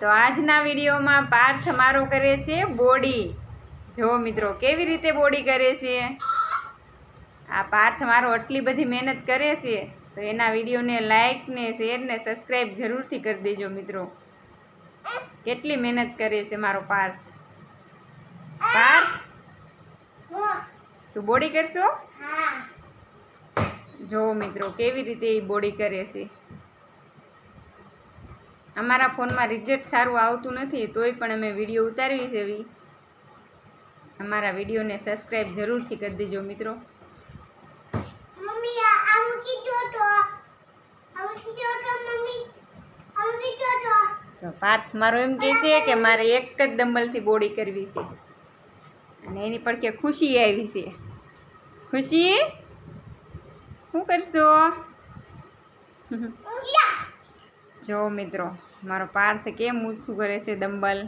તો આજના વિડીયોમાં પાર્થ મારો કરે છે બોડી। જો મિત્રો કેવી રીતે બોડી કરે છે। આ પાર્થ મારો આટલી બધી મહેનત કરે છે તો એના વિડીયોને લાઈક ને શેર ને સબસ્ક્રાઈબ જરૂરથી કરી દેજો મિત્રો। કેટલી મહેનત કરે છે મારો પાર્થ। પાર્થ તું બોડી કરશો? જો મિત્રો કેવી રીતે એ બોડી કરે છે। અમારા ફોનમાં રિઝલ્ટ સારું આવતું નથી તોય પણ અમે વિડીયો ઉતારવી છે એવી। અમારા વિડીયોને સબસ્ક્રાઈબ જરૂરથી કરી દેજો મિત્રો। તો પાર્થ મારો એમ કહે છે કે મારે એક જ ડમ્બલથી બોડી કરવી છે અને એની પર કે ખુશી આવી છે। ખુશી શું કરશો? જો મિત્રો મારો પાર્થ કેમ ઊંચું કરે છે ડમ્બલ।